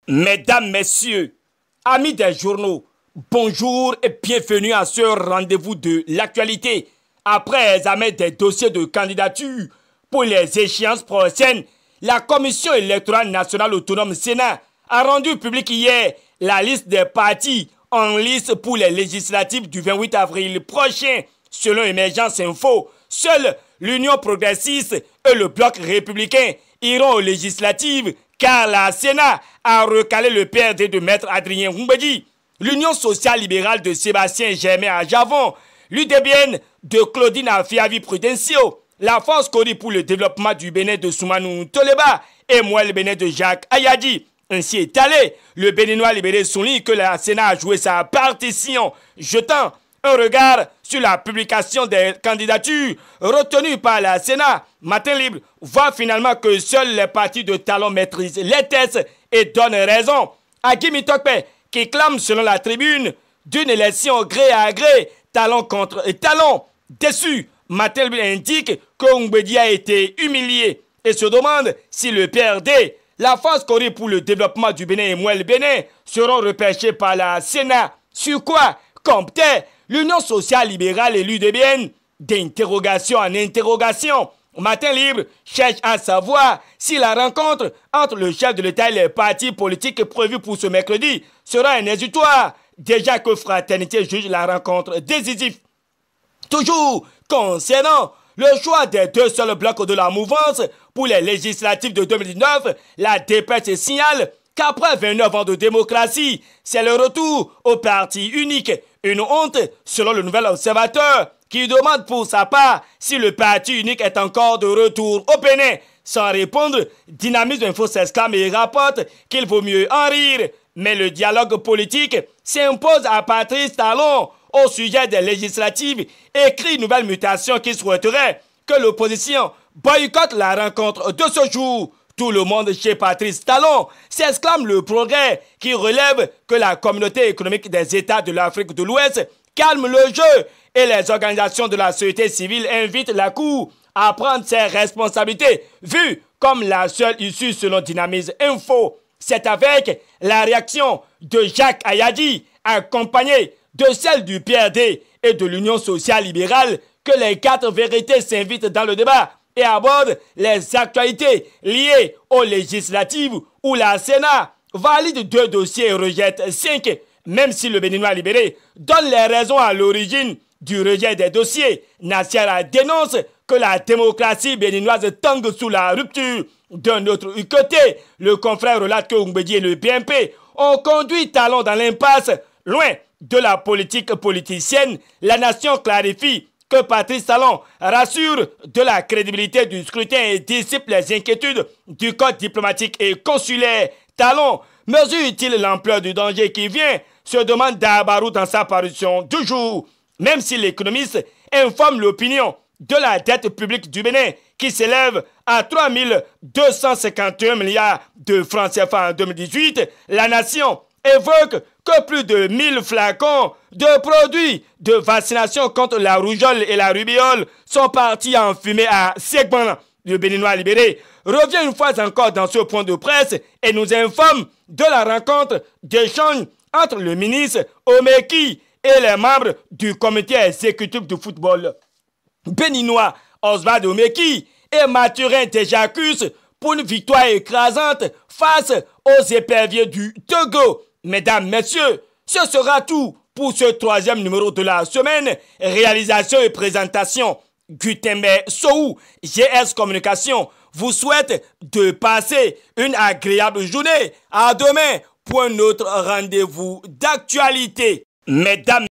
Mesdames, Messieurs, amis des journaux, bonjour et bienvenue à ce rendez-vous de l'actualité. Après examen des dossiers de candidature pour les échéances prochaines, la Commission électorale nationale autonome Sénat a rendu public hier la liste des partis en liste pour les législatives du 28 avril prochain. Selon Émergence Info, seule l'Union progressiste et le Bloc républicain iront aux législatives car la Sénat a recalé le PRD de Maître Adrien Goumbedi, l'Union sociale libérale de Sébastien Germain à Javon, l'UDBN de Claudine Afiavi Prudencio, la Force Cori pour le développement du Bénin de Soumanou Toleba et moi le Bénin de Jacques Ayadi. Ainsi étalé, le Béninois libéré souligne que la Sénat a joué sa partition, jetant un regard sur la publication des candidatures retenues par la Sénat. Matin Libre voit finalement que seuls les partis de talon maîtrisent les tests et donnent raison à Guy Tokpe qui clame selon la tribune d'une élection gré à gré, talon contre talon. Déçu, Matin Libre indique que Goumbedi a été humilié et se demande si le PRD, la Force Cori pour le développement du Bénin et moi le Bénin seront repêchés par la Sénat. Sur quoi comptait l'Union sociale libérale et l'UDBN? D'interrogation en interrogation, Matin Libre cherche à savoir si la rencontre entre le chef de l'État et les partis politiques prévus pour ce mercredi sera un exutoire, déjà que Fraternité juge la rencontre décisive. Toujours concernant le choix des deux seuls blocs de la mouvance pour les législatives de 2019, la dépêche signale qu'après 29 ans de démocratie, c'est le retour au parti unique. Une honte, selon le Nouvel Observateur, qui demande pour sa part si le parti unique est encore de retour au Bénin. Sans répondre, Dynamisme Info s'exclame et rapporte qu'il vaut mieux en rire. Mais le dialogue politique s'impose à Patrice Talon au sujet des législatives, écrit une nouvelle mutation qui souhaiterait que l'opposition boycotte la rencontre de ce jour. Tout le monde chez Patrice Talon, s'exclame le Progrès qui relève que la communauté économique des États de l'Afrique de l'Ouest calme le jeu et les organisations de la société civile invitent la Cour à prendre ses responsabilités, vues comme la seule issue selon Dynamisme Info. C'est avec la réaction de Jacques Ayadi, accompagnée de celle du PRD et de l'Union sociale libérale, que les quatre vérités s'invitent dans le débat et aborde les actualités liées aux législatives où la Sénat valide 2 dossiers et rejette 5, même si le Béninois libéré donne les raisons à l'origine du rejet des dossiers. Nassiara dénonce que la démocratie béninoise tangue sous la rupture. D'un autre côté, le confrère relate que Goumbedi et le BNP ont conduit Talon dans l'impasse. Loin de la politique politicienne, la nation clarifie que Patrice Talon rassure de la crédibilité du scrutin et dissipe les inquiétudes du code diplomatique et consulaire. Talon mesure-t-il l'ampleur du danger qui vient, se demande Dabarou dans sa parution du jour. Même si l'économiste informe l'opinion de la dette publique du Bénin qui s'élève à 3 251 milliards de francs CFA en 2018, la nation évoque que plus de 1000 flacons de produits de vaccination contre la rougeole et la rubéole sont partis en fumée à Segban. Le Béninois libéré revient une fois encore dans ce point de presse et nous informe de la rencontre d'échange entre le ministre Omeki et les membres du comité exécutif du football béninois, Oswald Omeki et Mathurin Tejakus, pour une victoire écrasante face aux éperviers du Togo. Mesdames, Messieurs, ce sera tout pour ce 3e numéro de la semaine. Réalisation et présentation, Gutembe Sohou, GS Communication, vous souhaite de passer une agréable journée. À demain pour un autre rendez-vous d'actualité. Mesdames,